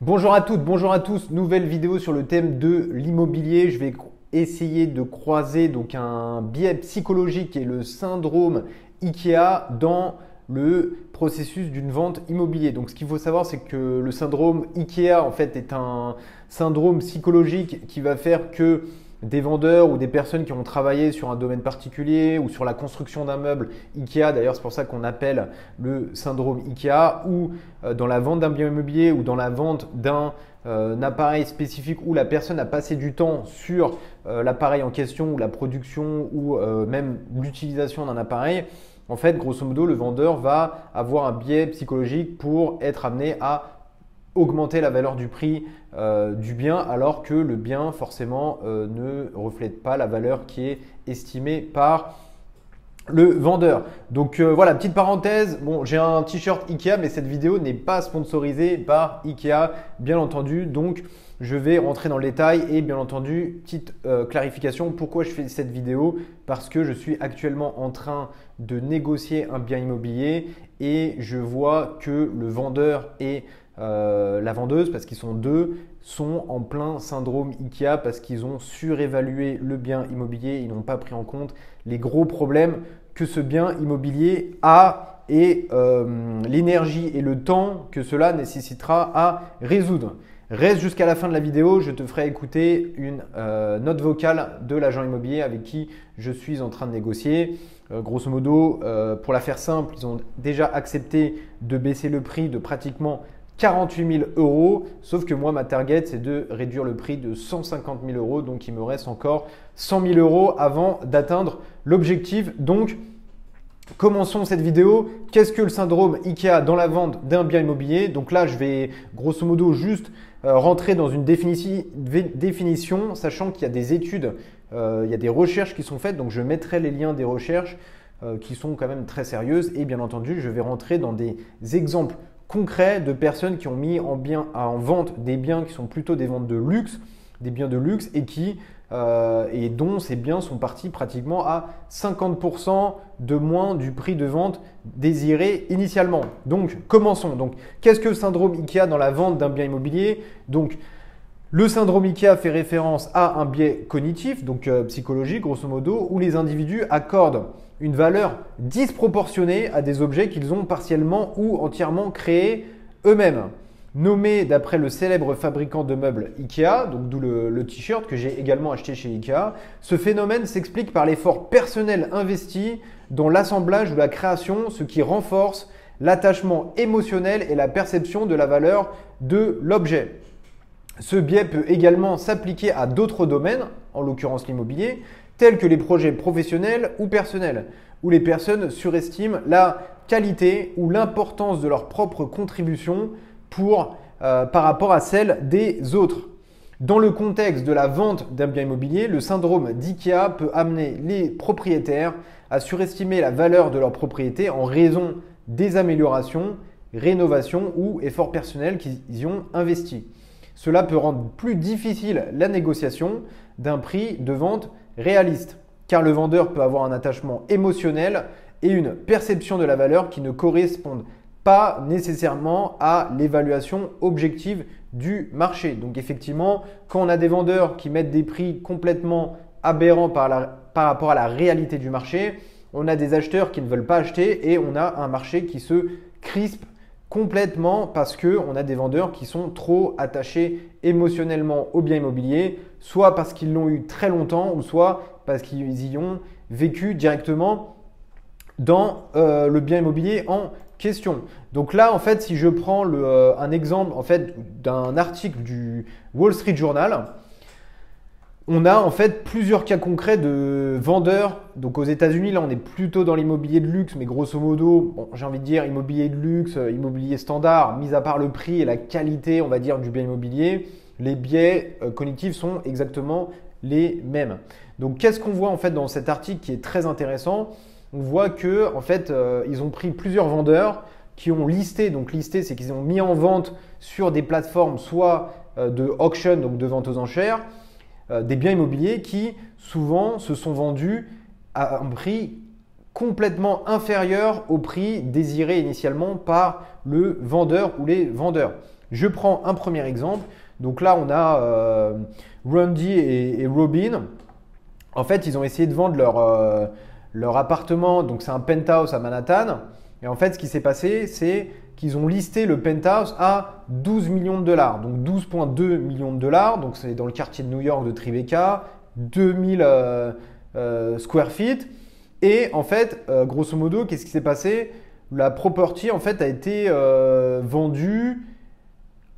Bonjour à toutes, bonjour à tous. Nouvelle vidéo sur le thème de l'immobilier. Je vais essayer de croiser donc un biais psychologique et le syndrome IKEA dans le processus d'une vente immobilière. Donc ce qu'il faut savoir, c'est que le syndrome IKEA en fait est un syndrome psychologique qui va faire que des vendeurs ou des personnes qui ont travaillé sur un domaine particulier ou sur la construction d'un meuble IKEA, d'ailleurs c'est pour ça qu'on appelle le syndrome IKEA, ou dans la vente d'un bien immobilier ou dans la vente d'un appareil spécifique où la personne a passé du temps sur l'appareil en question ou la production ou même l'utilisation d'un appareil. En fait, grosso modo, le vendeur va avoir un biais psychologique pour être amené à augmenter la valeur du prix du bien, alors que le bien forcément ne reflète pas la valeur qui est estimée par le vendeur. Donc voilà, petite parenthèse, bon, j'ai un t-shirt Ikea, mais cette vidéo n'est pas sponsorisée par Ikea, bien entendu. Donc je vais rentrer dans le détail et bien entendu, petite clarification, pourquoi je fais cette vidéo? Parce que je suis actuellement en train de négocier un bien immobilier et je vois que le vendeur et la vendeuse, parce qu'ils sont deux, sont en plein syndrome IKEA parce qu'ils ont surévalué le bien immobilier, ils n'ont pas pris en compte les gros problèmes que ce bien immobilier a et l'énergie et le temps que cela nécessitera à résoudre. Reste jusqu'à la fin de la vidéo, je te ferai écouter une note vocale de l'agent immobilier avec qui je suis en train de négocier. Grosso modo, pour la faire simple, ils ont déjà accepté de baisser le prix de pratiquement 48 000 euros, sauf que moi, ma target, c'est de réduire le prix de 150 000 euros. Donc, il me reste encore 100 000 euros avant d'atteindre l'objectif. Donc, commençons cette vidéo. Qu'est-ce que le syndrome IKEA dans la vente d'un bien immobilier? Donc là, je vais grosso modo juste rentrer dans une définition, sachant qu'il y a des études, il y a des recherches qui sont faites. Donc, je mettrai les liens des recherches qui sont quand même très sérieuses. Et bien entendu, je vais rentrer dans des exemples concret de personnes qui ont mis en vente des biens qui sont plutôt des ventes de luxe, des biens de luxe et dont ces biens sont partis pratiquement à 50% de moins du prix de vente désiré initialement. Donc, commençons. Donc, qu'est-ce que le syndrome IKEA dans la vente d'un bien immobilier? Donc, le syndrome IKEA fait référence à un biais cognitif, donc psychologique grosso modo, où les individus accordent une valeur disproportionnée à des objets qu'ils ont partiellement ou entièrement créés eux-mêmes. Nommé d'après le célèbre fabricant de meubles IKEA, donc d'où le t-shirt que j'ai également acheté chez IKEA, ce phénomène s'explique par l'effort personnel investi dans l'assemblage ou la création, ce qui renforce l'attachement émotionnel et la perception de la valeur de l'objet. Ce biais peut également s'appliquer à d'autres domaines, en l'occurrence l'immobilier, tels que les projets professionnels ou personnels, où les personnes surestiment la qualité ou l'importance de leur propre contribution par rapport à celle des autres. Dans le contexte de la vente d'un bien immobilier, le syndrome d'IKEA peut amener les propriétaires à surestimer la valeur de leur propriété en raison des améliorations, rénovations ou efforts personnels qu'ils y ont investis. Cela peut rendre plus difficile la négociation d'un prix de vente réaliste, car le vendeur peut avoir un attachement émotionnel et une perception de la valeur qui ne correspondent pas nécessairement à l'évaluation objective du marché. Donc effectivement, quand on a des vendeurs qui mettent des prix complètement aberrants par rapport à la réalité du marché, on a des acheteurs qui ne veulent pas acheter et on a un marché qui se crispe complètement parce qu'on a des vendeurs qui sont trop attachés émotionnellement au bien immobilier, soit parce qu'ils l'ont eu très longtemps ou soit parce qu'ils y ont vécu directement dans le bien immobilier en question. Donc là, en fait, si je prends un exemple en fait, d'un article du Wall Street Journal, on a en fait plusieurs cas concrets de vendeurs. Donc aux États-Unis, là, on est plutôt dans l'immobilier de luxe, mais grosso modo, bon, j'ai envie de dire immobilier de luxe, immobilier standard, mis à part le prix et la qualité, on va dire, du bien immobilier, les biais cognitifs sont exactement les mêmes. Donc qu'est-ce qu'on voit en fait dans cet article qui est très intéressant? On voit que en fait, ils ont pris plusieurs vendeurs qui ont listé. Donc listé, c'est qu'ils ont mis en vente sur des plateformes soit de auction, donc de vente aux enchères, des biens immobiliers qui souvent se sont vendus à un prix complètement inférieur au prix désiré initialement par le vendeur ou les vendeurs. Je prends un premier exemple. Donc là, on a Randy et Robin. En fait, ils ont essayé de vendre leur appartement. Donc, c'est un penthouse à Manhattan. Et en fait, ce qui s'est passé, c'est qu'ils ont listé le penthouse à 12 millions de dollars. Donc, 12,2 millions de dollars. Donc, c'est dans le quartier de New York de Tribeca. 2000 square feet. Et en fait, grosso modo, qu'est-ce qui s'est passé? La property, en fait, a été vendue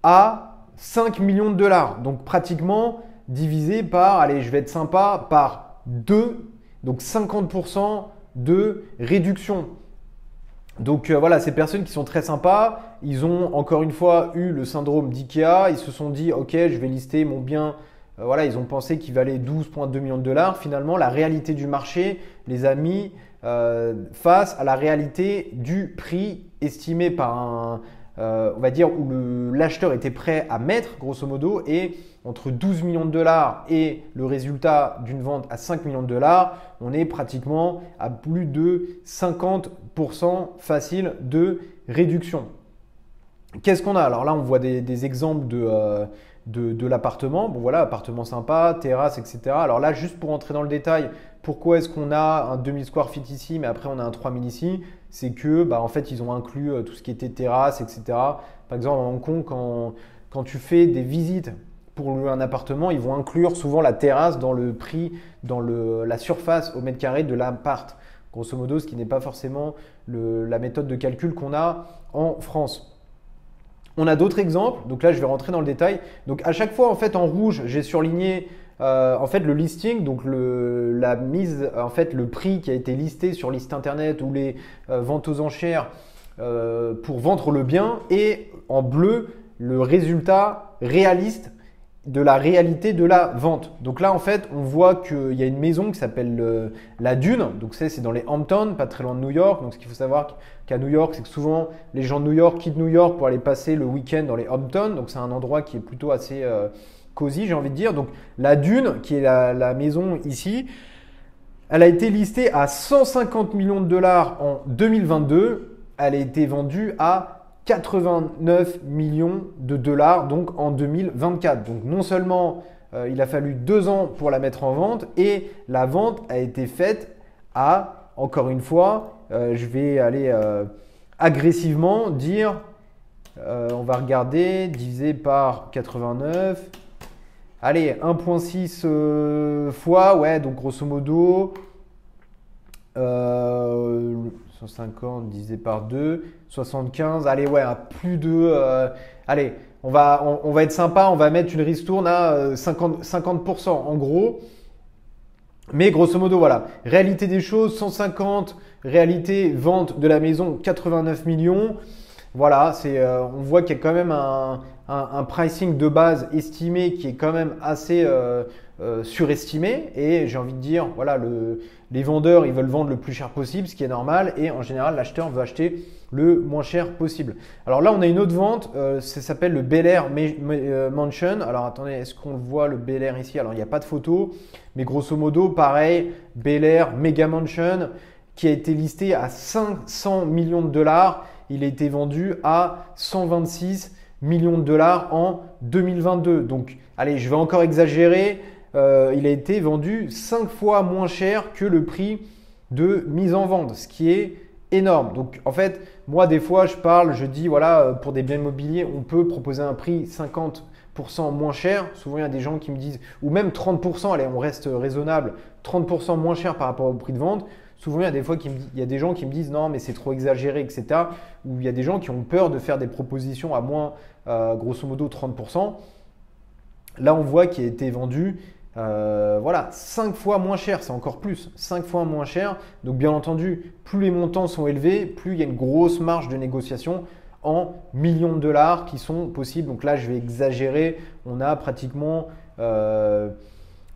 à 5 millions de dollars. Donc, pratiquement divisé par, allez, je vais être sympa, par 2. Donc, 50% de réduction. Donc voilà, ces personnes qui sont très sympas, ils ont encore une fois eu le syndrome d'IKEA. Ils se sont dit, ok, je vais lister mon bien. Voilà, ils ont pensé qu'il valait 12,2 millions de dollars. Finalement, la réalité du marché les a mis face à la réalité du prix estimé par on va dire, où l'acheteur était prêt à mettre, grosso modo, et entre 12 millions de dollars et le résultat d'une vente à 5 millions de dollars, on est pratiquement à plus de 50% facile de réduction. Qu'est-ce qu'on a? Alors là, on voit des exemples de l'appartement. Bon voilà, appartement sympa, terrasse, etc. Alors là, juste pour entrer dans le détail, pourquoi est-ce qu'on a un 2000 square feet ici, mais après on a un 3000 ici? C'est que en fait, ils ont inclus tout ce qui était terrasse, etc. Par exemple, à Hong Kong, quand tu fais des visites pour louer un appartement, ils vont inclure souvent la terrasse dans le prix, dans la surface au mètre carré de l'appart. Grosso modo, ce qui n'est pas forcément la méthode de calcul qu'on a en France. On a d'autres exemples, donc là je vais rentrer dans le détail. Donc à chaque fois en fait en rouge j'ai surligné en fait le listing, donc la mise, en fait le prix qui a été listé sur liste internet ou les ventes aux enchères pour vendre le bien, et en bleu le résultat réaliste de la réalité de la vente. Donc là en fait on voit qu'il y a une maison qui s'appelle la Dune, donc c'est dans les Hamptons, pas très loin de New York. Donc ce qu'il faut savoir qu'à New York, c'est que souvent les gens de New York quittent New York pour aller passer le week-end dans les Hamptons, donc c'est un endroit qui est plutôt assez cosy, j'ai envie de dire. Donc la Dune, qui est la maison ici, elle a été listée à 150 millions de dollars en 2022, elle a été vendue à 89 millions de dollars donc en 2024. Donc non seulement il a fallu 2 ans pour la mettre en vente, et la vente a été faite à, encore une fois, je vais aller agressivement dire, on va regarder, divisé par 89, allez 1,6 fois, ouais, donc grosso modo 150 divisé par 2, 75, allez ouais, à plus de, allez, on va être sympa, on va mettre une ristourne à 50% en gros. Mais grosso modo, voilà, réalité des choses, 150, réalité vente de la maison, 89 millions. Voilà, on voit qu'il y a quand même un pricing de base estimé qui est quand même assez surestimé. Et j'ai envie de dire, voilà, les vendeurs, ils veulent vendre le plus cher possible, ce qui est normal. Et en général, l'acheteur veut acheter le moins cher possible. Alors là, on a une autre vente, ça s'appelle le Bel Air Mansion. Alors attendez, est-ce qu'on le voit le Bel Air ici? Alors il n'y a pas de photo, mais grosso modo, pareil, Bel Air Mega Mansion qui a été listé à 500 millions de dollars. Il a été vendu à 126 millions de dollars en 2022. Donc, allez, je vais encore exagérer. Il a été vendu 5 fois moins cher que le prix de mise en vente, ce qui est énorme. Donc, en fait, moi, des fois, je dis, voilà, pour des biens immobiliers, on peut proposer un prix 50% moins cher. Souvent, il y a des gens qui me disent, ou même 30%, allez, on reste raisonnable, 30% moins cher par rapport au prix de vente. Souvent, il y a des fois il y a des gens qui me disent non, mais c'est trop exagéré, etc. Ou il y a des gens qui ont peur de faire des propositions à moins, grosso modo, 30%. Là, on voit qu'il a été vendu voilà, 5 fois moins cher, c'est encore plus, 5 fois moins cher. Donc, bien entendu, plus les montants sont élevés, plus il y a une grosse marge de négociation en millions de dollars qui sont possibles. Donc là, je vais exagérer. On a pratiquement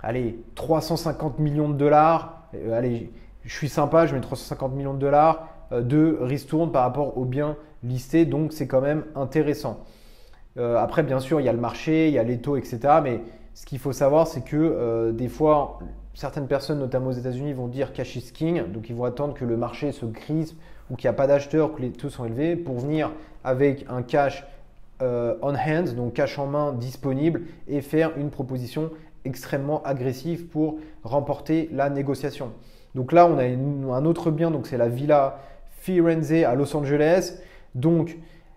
allez, 350 millions de dollars. Allez, je suis sympa, je mets 350 millions de dollars de ristourne par rapport aux biens listés, donc c'est quand même intéressant. Après, bien sûr, il y a le marché, il y a les taux, etc. Mais ce qu'il faut savoir, c'est que des fois, certaines personnes, notamment aux États-Unis, vont dire cash is king, donc ils vont attendre que le marché se crispe ou qu'il n'y a pas d'acheteurs, que les taux sont élevés pour venir avec un cash on hand, donc cash en main disponible, et faire une proposition extrêmement agressive pour remporter la négociation. Donc là, on a un autre bien, donc c'est la Villa Firenze à Los Angeles. Donc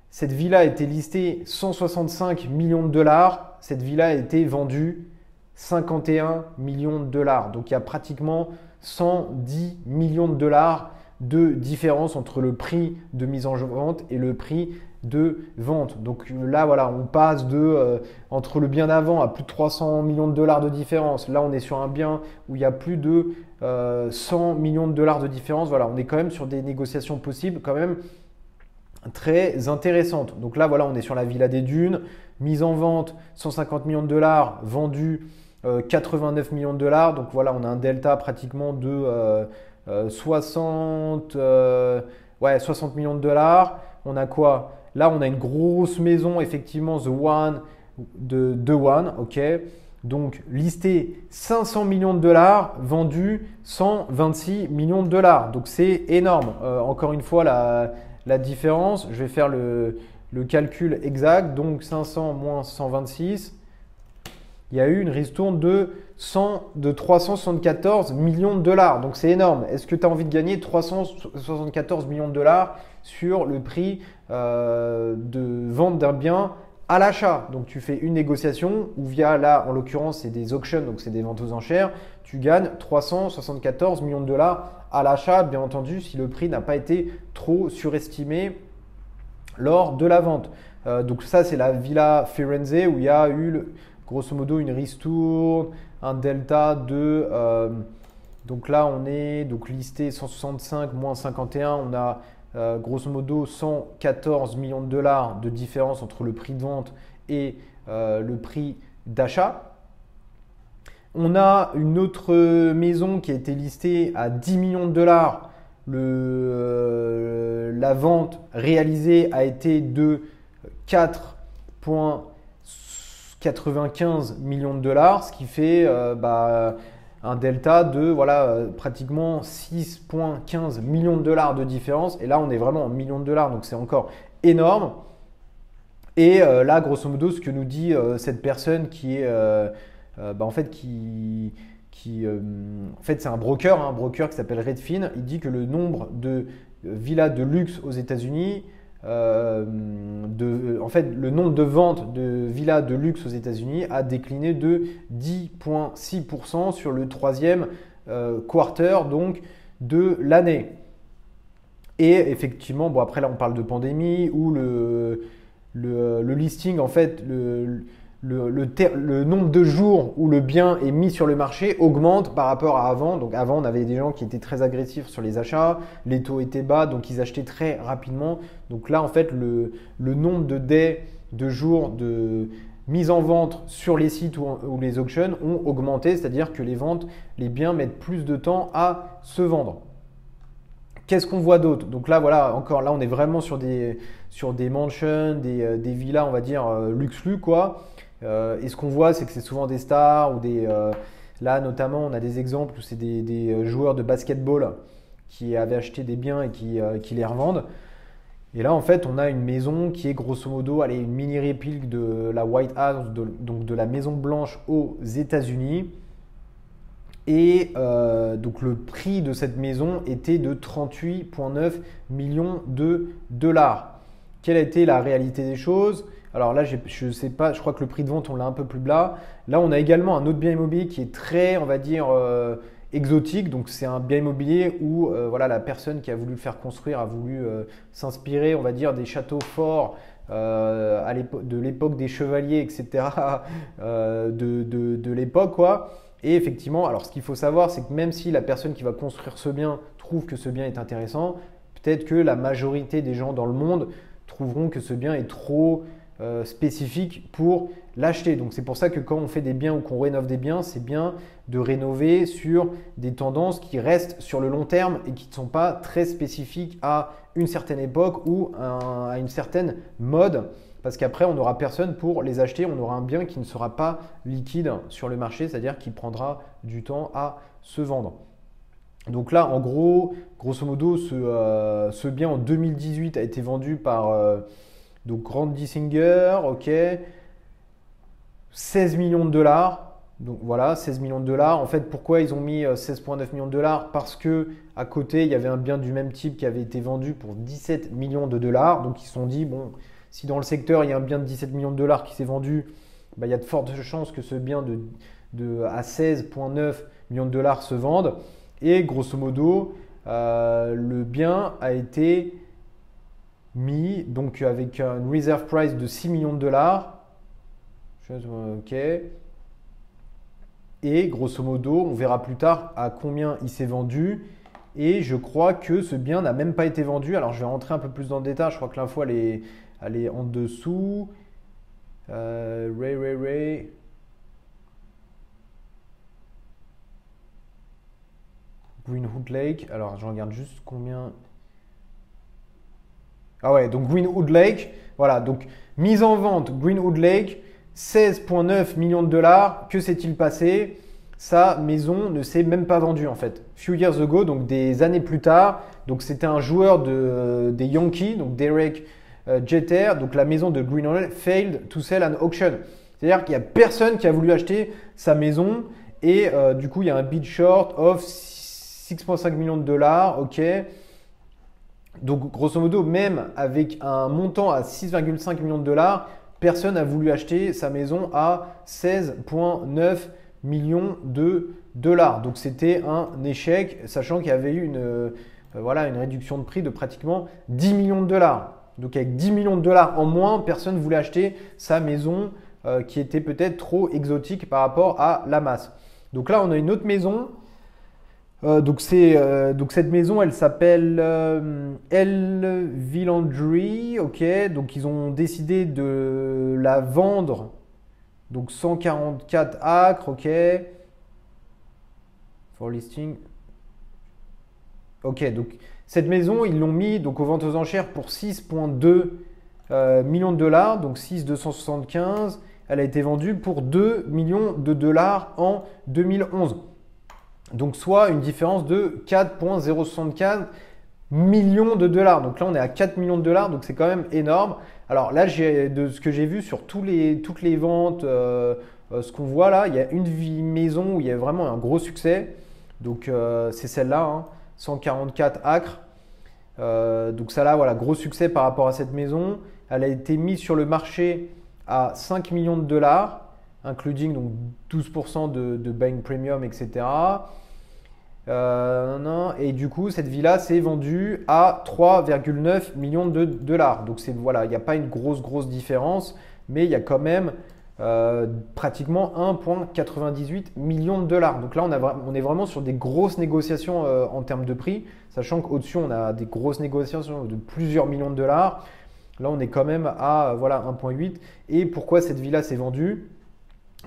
cette villa a été listée 165 millions de dollars. Cette villa a été vendue 51 millions de dollars. Donc il y a pratiquement 110 millions de dollars de différence entre le prix de mise en vente et le prix de vente. Donc là, voilà, on passe entre le bien d'avant à plus de 300 millions de dollars de différence. Là, on est sur un bien où il y a plus de 100 millions de dollars de différence. Voilà, on est quand même sur des négociations possibles quand même très intéressantes. Donc là, voilà, on est sur la Villa des Dunes, mise en vente 150 millions de dollars, vendue 89 millions de dollars. Donc voilà, on a un delta pratiquement de 60 millions de dollars. On a quoi? Là, on a une grosse maison, effectivement, The One, ok. Donc, listé 500 millions de dollars, vendu 126 millions de dollars. Donc, c'est énorme. Encore une fois, la différence, je vais faire le calcul exact. Donc, 500 moins 126, il y a eu une ristourne de 374 millions de dollars. Donc, c'est énorme. Est-ce que tu as envie de gagner 374 millions de dollars sur le prix de vente d'un bien à l'achat? Donc, tu fais une négociation ou via, là, en l'occurrence, c'est des auctions, donc c'est des ventes aux enchères. Tu gagnes 374 millions de dollars à l'achat, bien entendu, si le prix n'a pas été trop surestimé lors de la vente. Donc, ça, c'est la Villa Firenze où il y a eu, grosso modo, une ristourne, un delta de… donc là, on est donc listé 165 moins 51. On a grosso modo 114 millions de dollars de différence entre le prix de vente et le prix d'achat. On a une autre maison qui a été listée à 10 millions de dollars. La vente réalisée a été de 4,95 millions de dollars, ce qui fait un delta de pratiquement 6,15 millions de dollars de différence. Et là, on est vraiment en millions de dollars, donc c'est encore énorme. Et là, grosso modo, ce que nous dit cette personne qui est en fait, c'est un broker qui s'appelle Redfin. Il dit que le nombre de villas de luxe aux États-Unis, le nombre de ventes de villas de luxe aux États-Unis a décliné de 10,6% sur le troisième quarter donc de l'année. Et effectivement, bon après là on parle de pandémie où le listing, en fait, le nombre de jours où le bien est mis sur le marché augmente par rapport à avant. Donc avant, on avait des gens qui étaient très agressifs sur les achats, les taux étaient bas, donc ils achetaient très rapidement. Donc là, en fait, le nombre de jours de mise en vente sur les sites ou les auctions ont augmenté, c'est-à-dire que les biens mettent plus de temps à se vendre. Qu'est-ce qu'on voit d'autre? Donc là, voilà, encore là, on est vraiment sur des mansions, des villas, on va dire, luxe, quoi. Et ce qu'on voit, c'est que c'est souvent des stars ou là, notamment, on a des exemples où c'est des joueurs de basketball qui avaient acheté des biens et qui les revendent. Et là, en fait, on a une maison qui est grosso modo une mini réplique de la White House, donc de la Maison Blanche aux États-Unis. Et donc le prix de cette maison était de 38,9 millions de dollars. Quelle a été la réalité des choses? Alors là, je ne sais pas, je crois que le prix de vente, on l'a un peu plus bas. Là, on a également un autre bien immobilier qui est très, on va dire, exotique. Donc c'est un bien immobilier où la personne qui a voulu le faire construire a voulu s'inspirer, on va dire, des châteaux forts de l'époque des chevaliers, etc. de l'époque, quoi. Et effectivement, alors ce qu'il faut savoir, c'est que même si la personne qui va construire ce bien trouve que ce bien est intéressant, peut-être que la majorité des gens dans le monde trouveront que ce bien est trop spécifique pour l'acheter. Donc c'est pour ça que quand on fait des biens ou qu'on rénove des biens, c'est bien de rénover sur des tendances qui restent sur le long terme et qui ne sont pas très spécifiques à une certaine époque ou à une certaine mode. Parce qu'après, on n'aura personne pour les acheter. On aura un bien qui ne sera pas liquide sur le marché, c'est-à-dire qui prendra du temps à se vendre. Donc là, en gros, grosso modo, ce bien en 2018 a été vendu par Donc Randy Singer, ok. 16 millions de dollars. Donc voilà, 16 millions de dollars. En fait, pourquoi ils ont mis 16,9 millions de dollars? Parce que à côté, il y avait un bien du même type qui avait été vendu pour 17 millions de dollars. Donc ils se sont dit, bon, si dans le secteur, il y a un bien de 17 millions de dollars qui s'est vendu, bah, il y a de fortes chances que ce bien à 16,9 millions de dollars se vende. Et grosso modo, le bien a été mis donc avec une reserve price de 6 millions de dollars. Ok. Et grosso modo, on verra plus tard à combien il s'est vendu. Et je crois que ce bien n'a même pas été vendu. Alors je vais rentrer un peu plus dans le détail. Je crois que l'info elle est en dessous. Ray. Greenwood Lake. Alors je regarde juste combien. Ah ouais, donc Greenwood Lake. Voilà, donc mise en vente Greenwood Lake. 16,9 millions de dollars. Que s'est-il passé? Sa maison ne s'est même pas vendue en fait. Few years ago, donc des années plus tard. Donc c'était un joueur des Yankees, donc Derek Jeter. Donc la maison de Greenwood failed to sell an auction. C'est-à-dire qu'il n'y a personne qui a voulu acheter sa maison. Et du coup, il y a un bid short of 6,5 millions de dollars. Ok. Donc grosso modo, même avec un montant à 6,5 millions de dollars, personne n'a voulu acheter sa maison à 16,9 millions de dollars. Donc c'était un échec, sachant qu'il y avait eu une réduction de prix de pratiquement 10 millions de dollars. Donc avec 10 millions de dollars en moins, personne ne voulait acheter sa maison qui était peut-être trop exotique par rapport à la masse. Donc là, on a une autre maison. Donc cette maison, elle s'appelle El Villandry, ok. Donc ils ont décidé de la vendre, donc 144 acres, ok. For listing, ok. Donc cette maison, ils l'ont mis donc aux ventes aux enchères pour 6,2 millions de dollars, donc 6,275. Elle a été vendue pour 2 millions de dollars en 2011. Donc soit une différence de 4,064 millions de dollars. Donc là, on est à 4 millions de dollars, donc c'est quand même énorme. Alors là, de ce que j'ai vu sur toutes les ventes, ce qu'on voit là, il y a une maison où il y a vraiment un gros succès. Donc c'est celle-là, hein, 144 acres. Donc ça là, voilà, gros succès par rapport à cette maison. Elle a été mise sur le marché à 5 millions de dollars, including donc 12% de buying premium, etc. Et du coup, cette villa s'est vendue à 3,9 millions de dollars. Donc voilà, il n'y a pas une grosse différence, mais il y a quand même pratiquement 1,98 millions de dollars. Donc là, on est vraiment sur des grosses négociations en termes de prix, sachant qu'au-dessus, on a des grosses négociations de plusieurs millions de dollars. Là, on est quand même à voilà, 1,8. Et pourquoi cette villa s'est vendue?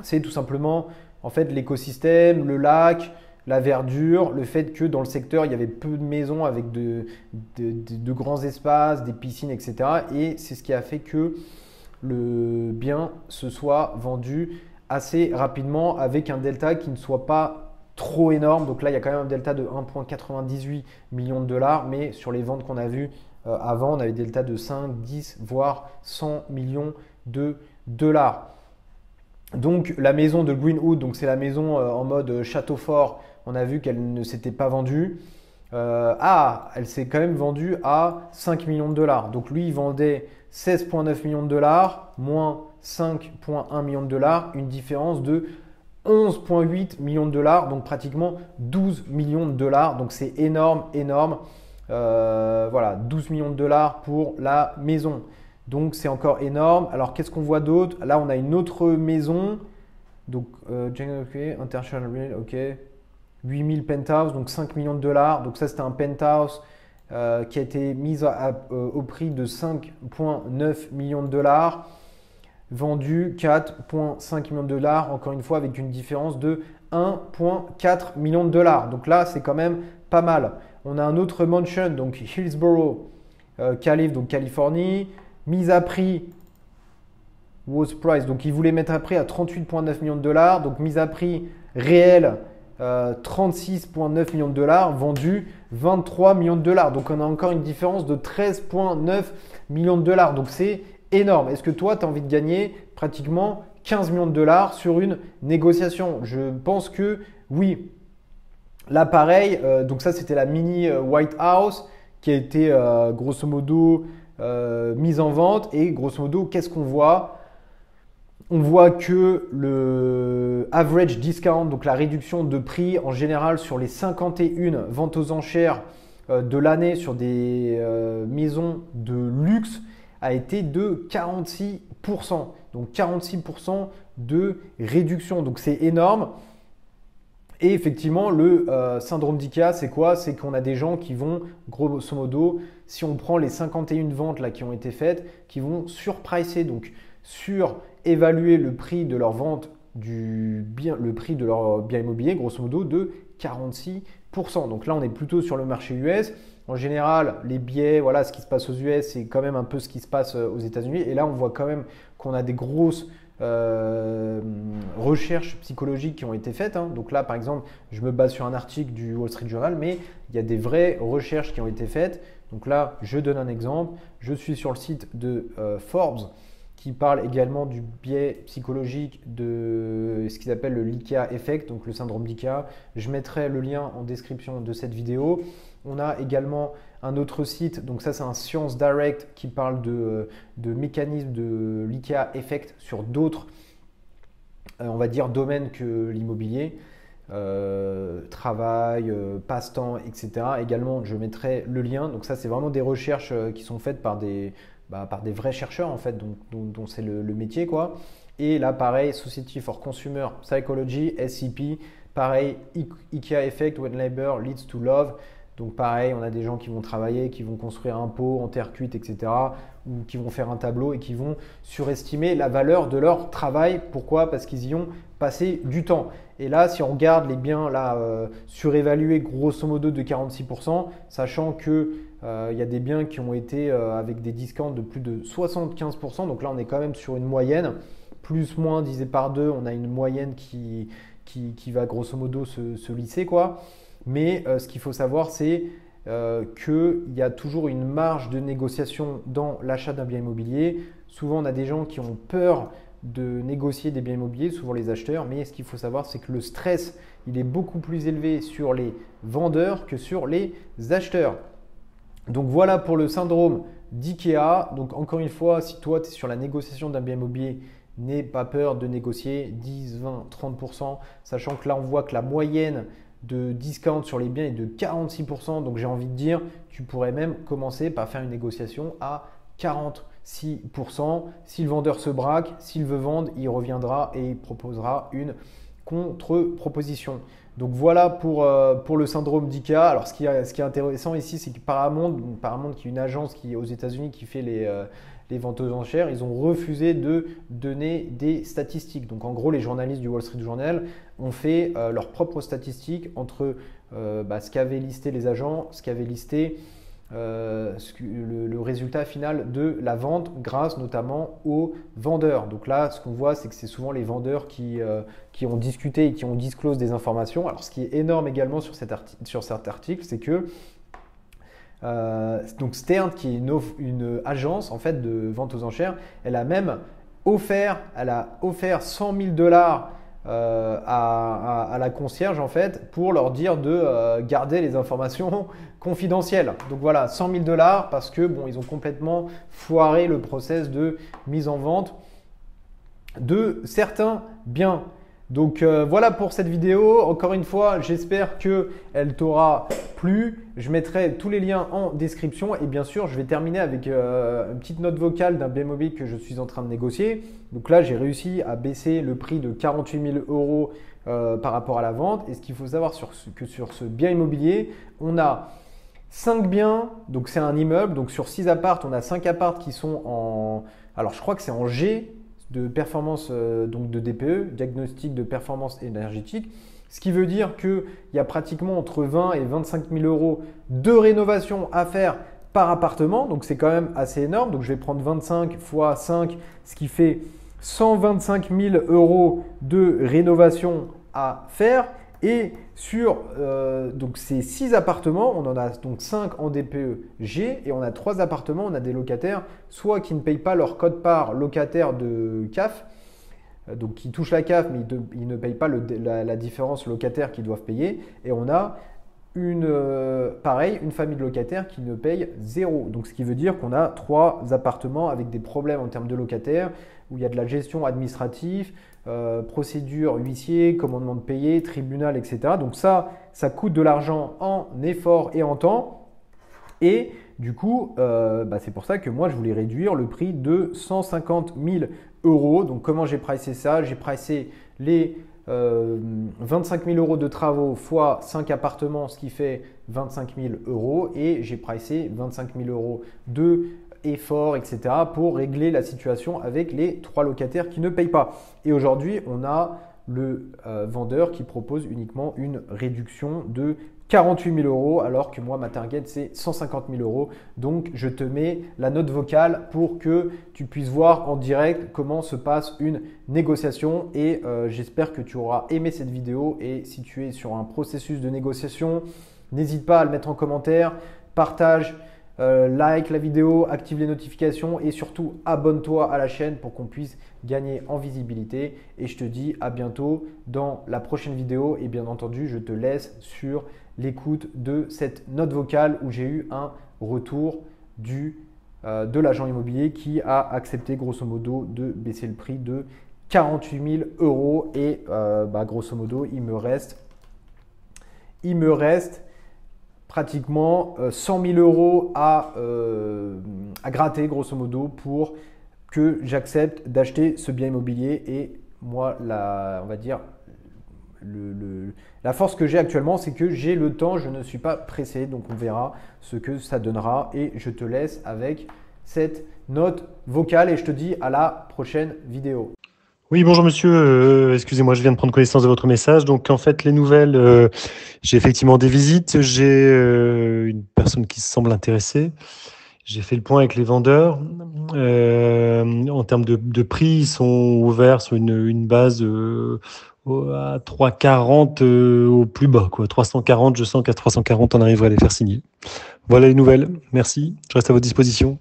C'est tout simplement en fait l'écosystème, le lac, la verdure, le fait que dans le secteur, il y avait peu de maisons avec de grands espaces, des piscines, etc. Et c'est ce qui a fait que le bien se soit vendu assez rapidement avec un delta qui ne soit pas trop énorme. Donc là, il y a quand même un delta de 1,98 millions de dollars, mais sur les ventes qu'on a vues avant, on avait des delta de 5, 10, voire 100 millions de dollars. Donc la maison de Greenwood, donc c'est la maison en mode château fort. On a vu qu'elle ne s'était pas vendue. Elle s'est quand même vendue à 5 millions de dollars. Donc lui, il vendait 16,9 millions de dollars moins 5,1 millions de dollars, une différence de 11,8 millions de dollars, donc pratiquement 12 millions de dollars. Donc c'est énorme. Voilà, 12 millions de dollars pour la maison. Donc c'est encore énorme. Alors qu'est-ce qu'on voit d'autre? Là, on a une autre maison. Donc International Real, ok. 8000 penthouse, donc 5 millions de dollars. Donc ça, c'était un penthouse qui a été mis au prix de 5,9 millions de dollars. Vendu 4,5 millions de dollars, encore une fois avec une différence de 1,4 million de dollars. Donc là, c'est quand même pas mal. On a un autre mansion, donc Hillsborough, donc Californie, mise à prix, was price, donc ils voulaient mettre à prix à 38,9 millions de dollars, donc mise à prix réel 36,9 millions de dollars, vendu 23 millions de dollars. Donc on a encore une différence de 13,9 millions de dollars. Donc c'est énorme. Est-ce que toi, tu as envie de gagner pratiquement 15 millions de dollars sur une négociation? Je pense que oui. Là, pareil, donc ça, c'était la mini White House qui a été grosso modo mise en vente. Et grosso modo, qu'est-ce qu'on voit? On voit que le average discount, donc la réduction de prix en général sur les 51 ventes aux enchères de l'année sur des maisons de luxe a été de 46%. Donc 46% de réduction. Donc c'est énorme. Et effectivement, le syndrome d'IKEA, c'est quoi? C'est qu'on a des gens qui vont, grosso modo, si on prend les 51 ventes là, qui ont été faites, qui vont surpricer, donc surévaluer le prix de leur vente le prix de leur bien immobilier, grosso modo, de 46%. Donc là, on est plutôt sur le marché US. En général, les biais, voilà, ce qui se passe aux US, c'est quand même un peu ce qui se passe aux États-Unis. Et là, on voit quand même qu'on a des grosses recherches psychologiques qui ont été faites. Donc là, par exemple, je me base sur un article du Wall Street Journal, mais il y a des vraies recherches qui ont été faites. Donc là, je donne un exemple. Je suis sur le site de Forbes qui parle également du biais psychologique de ce qu'ils appellent le l'IKEA Effect, donc le syndrome d'IKEA. Je mettrai le lien en description de cette vidéo. On a également un autre site, donc ça c'est un Science Direct qui parle de mécanismes de l'IKEA Effect sur d'autres, on va dire, domaines que l'immobilier, travail, passe-temps, etc. Également, je mettrai le lien. Donc ça c'est vraiment des recherches qui sont faites par des vrais chercheurs en fait, dont c'est le métier quoi. Et là pareil, Society for Consumer Psychology, SCP, pareil, IKEA Effect, When Labor Leads to Love. Donc pareil, on a des gens qui vont travailler, qui vont construire un pot en terre cuite, etc. ou qui vont faire un tableau et qui vont surestimer la valeur de leur travail. Pourquoi? Parce qu'ils y ont passé du temps. Et là, si on regarde les biens là, surévalués grosso modo de 46%, sachant qu'il y a des biens qui ont été avec des discounts de plus de 75%. Donc là, on est quand même sur une moyenne. Plus, moins, divisé par 2, on a une moyenne qui va grosso modo se lisser, quoi. Mais ce qu'il faut savoir, c'est qu'il y a toujours une marge de négociation dans l'achat d'un bien immobilier. Souvent, on a des gens qui ont peur de négocier des biens immobiliers, souvent les acheteurs. Mais ce qu'il faut savoir, c'est que le stress, il est beaucoup plus élevé sur les vendeurs que sur les acheteurs. Donc voilà pour le syndrome d'IKEA. Donc encore une fois, si toi, tu es sur la négociation d'un bien immobilier, n'aie pas peur de négocier 10, 20, 30%, sachant que là, on voit que la moyenne de discount sur les biens est de 46%. Donc j'ai envie de dire, tu pourrais même commencer par faire une négociation à 46%. Si le vendeur se braque, s'il veut vendre, il reviendra et il proposera une contre-proposition. Donc voilà pour le syndrome d'IKEA. Alors ce qui est intéressant ici, c'est que Paramount qui est une agence qui aux États-Unis qui fait les ventes aux enchères, ils ont refusé de donner des statistiques. Donc en gros, les journalistes du Wall Street Journal ont fait leurs propres statistiques entre ce qu'avaient listé les agents, ce qu'avaient listé le résultat final de la vente grâce notamment aux vendeurs. Donc là, ce qu'on voit, c'est que c'est souvent les vendeurs qui ont discuté et qui ont disclosé des informations. Alors ce qui est énorme également sur cet article, c'est que donc Stern, qui est une agence en fait de vente aux enchères, elle a offert 100 000 dollars à la concierge en fait pour leur dire de garder les informations confidentielles. Donc voilà, 100 000 dollars parce que bon, ils ont complètement foiré le process de mise en vente de certains biens. Donc voilà pour cette vidéo. Encore une fois, j'espère qu'elle t'aura plu. Je mettrai tous les liens en description et bien sûr, je vais terminer avec une petite note vocale d'un bien immobilier que je suis en train de négocier. Donc là, j'ai réussi à baisser le prix de 48 000 euros par rapport à la vente. Et ce qu'il faut savoir, que sur ce bien immobilier, on a 5 biens. Donc c'est un immeuble. Donc sur 6 apparts, on a 5 apparts qui sont en… Alors je crois que c'est en G de performance, donc de DPE, diagnostic de performance énergétique. Ce qui veut dire qu'il y a pratiquement entre 20 et 25 000 euros de rénovation à faire par appartement. Donc c'est quand même assez énorme. Donc je vais prendre 25 fois 5, ce qui fait 125 000 euros de rénovation à faire. Et sur donc ces 6 appartements, on en a donc 5 en DPE G et on a 3 appartements, on a des locataires soit qui ne payent pas leur code-part locataire de CAF, donc qui touchent la CAF mais ils ne payent pas la différence locataire qu'ils doivent payer, et on a pareil, une famille de locataires qui ne paye 0. Donc, ce qui veut dire qu'on a 3 appartements avec des problèmes en termes de locataires, où il y a de la gestion administrative, procédure huissier, commandement de payer, tribunal, etc. Donc ça coûte de l'argent en effort et en temps. Et du coup, c'est pour ça que moi, je voulais réduire le prix de 150 000 euros. Donc, comment j'ai pricé ça? J'ai pricé les 25 000 euros de travaux fois 5 appartements, ce qui fait 25 000 euros. Et j'ai pricé 25 000 euros de efforts, etc. pour régler la situation avec les 3 locataires qui ne payent pas. Et aujourd'hui, on a le vendeur qui propose uniquement une réduction de 48 000 euros, alors que moi, ma target, c'est 150 000 euros. Donc, je te mets la note vocale pour que tu puisses voir en direct comment se passe une négociation. Et j'espère que tu auras aimé cette vidéo. Et si tu es sur un processus de négociation, n'hésite pas à le mettre en commentaire, partage, like la vidéo, active les notifications et surtout abonne-toi à la chaîne pour qu'on puisse gagner en visibilité. Et je te dis à bientôt dans la prochaine vidéo. Et bien entendu, je te laisse sur l'écoute de cette note vocale où j'ai eu un retour de l'agent immobilier qui a accepté grosso modo de baisser le prix de 48 000 euros. Et grosso modo, il me reste pratiquement 100 000 euros à gratter grosso modo pour que j'accepte d'acheter ce bien immobilier. Et moi, on va dire, la force que j'ai actuellement, c'est que j'ai le temps, je ne suis pas pressé. Donc, on verra ce que ça donnera et je te laisse avec cette note vocale et je te dis à la prochaine vidéo. Oui, bonjour monsieur, excusez-moi, je viens de prendre connaissance de votre message. Donc en fait, les nouvelles, j'ai effectivement des visites, j'ai une personne qui semble intéressée. J'ai fait le point avec les vendeurs. En termes de prix, ils sont ouverts sur une base à 340 au plus bas, quoi. 340, je sens qu'à 340, on arriverait à les faire signer. Voilà les nouvelles, merci, je reste à votre disposition.